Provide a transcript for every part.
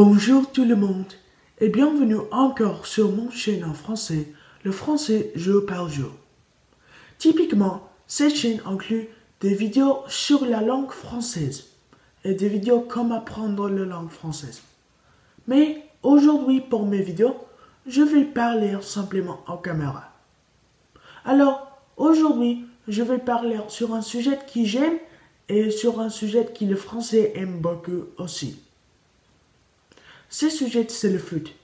Bonjour tout le monde et bienvenue encore sur mon chaîne en français, le français jour par jour. Typiquement, cette chaîne inclut des vidéos sur la langue française et des vidéos comme apprendre la langue française. Mais aujourd'hui pour mes vidéos, je vais parler simplement en caméra. Alors, aujourd'hui, je vais parler sur un sujet que j'aime et sur un sujet que le français aime beaucoup aussi. Ce sujet, c'est le foot.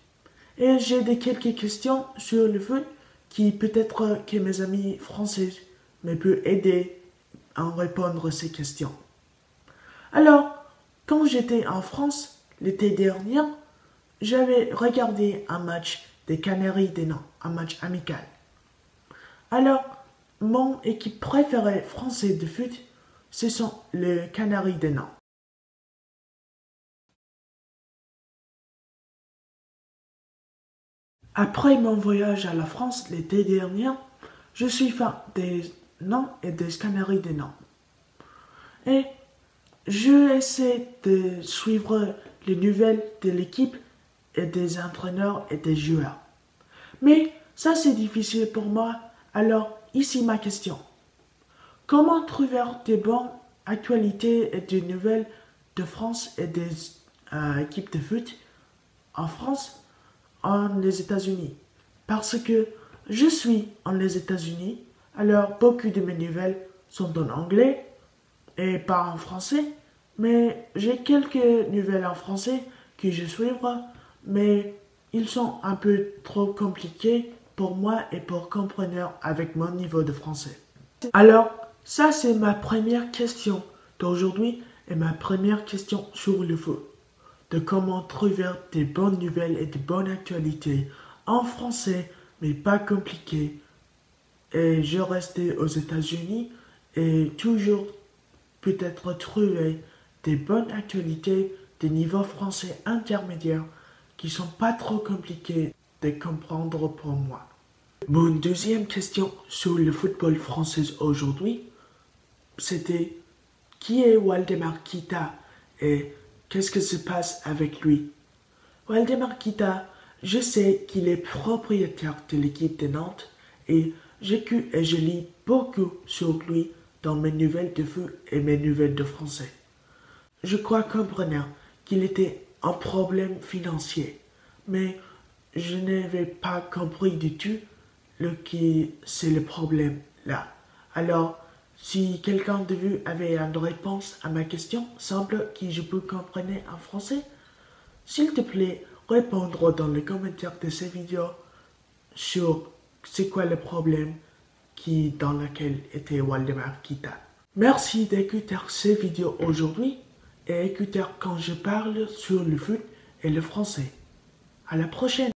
Et j'ai quelques questions sur le foot qui peut-être que mes amis français me peuvent aider à répondre à ces questions. Alors, quand j'étais en France l'été dernier, j'avais regardé un match des Canaries des Nants, un match amical. Alors, mon équipe préférée française de foot, ce sont les Canaries des Nants. Après mon voyage à la France l'été dernier, je suis fan des Nants et des Canaries des Nants. Et je essaie de suivre les nouvelles de l'équipe et des entraîneurs et des joueurs. Mais ça c'est difficile pour moi, alors ici ma question. Comment trouver des bonnes actualités et des nouvelles de France et des équipes de foot en France les États-Unis? Parce que je suis en les États-Unis, alors beaucoup de mes nouvelles sont en anglais et pas en français, mais j'ai quelques nouvelles en français que je suis, mais ils sont un peu trop compliqués pour moi et pour comprendre avec mon niveau de français. Alors, ça c'est ma première question d'aujourd'hui et ma première question sur le foot. De comment trouver des bonnes nouvelles et des bonnes actualités en français, mais pas compliqué. Et je restais aux États-Unis et toujours peut-être trouver des bonnes actualités des niveaux français intermédiaires qui sont pas trop compliqués de comprendre pour moi. Mon deuxième question sur le football français aujourd'hui, c'était qui est Waldemar Kita et qu'est-ce qui se passe avec lui? Waldemar Kita, je sais qu'il est propriétaire de l'équipe de Nantes et j'écoute et je lis beaucoup sur lui dans mes nouvelles de foot et mes nouvelles de français. Je crois comprendre qu'il était un problème financier, mais je n'avais pas compris du tout c'est le problème là. Alors, si quelqu'un de vous avait une réponse à ma question simple que je peux comprendre en français, s'il te plaît, répondre dans les commentaires de cette vidéo sur c'est quoi le problème dans lequel était Waldemar Kita. Merci d'écouter cette vidéo aujourd'hui et écouter quand je parle sur le foot et le français. À la prochaine!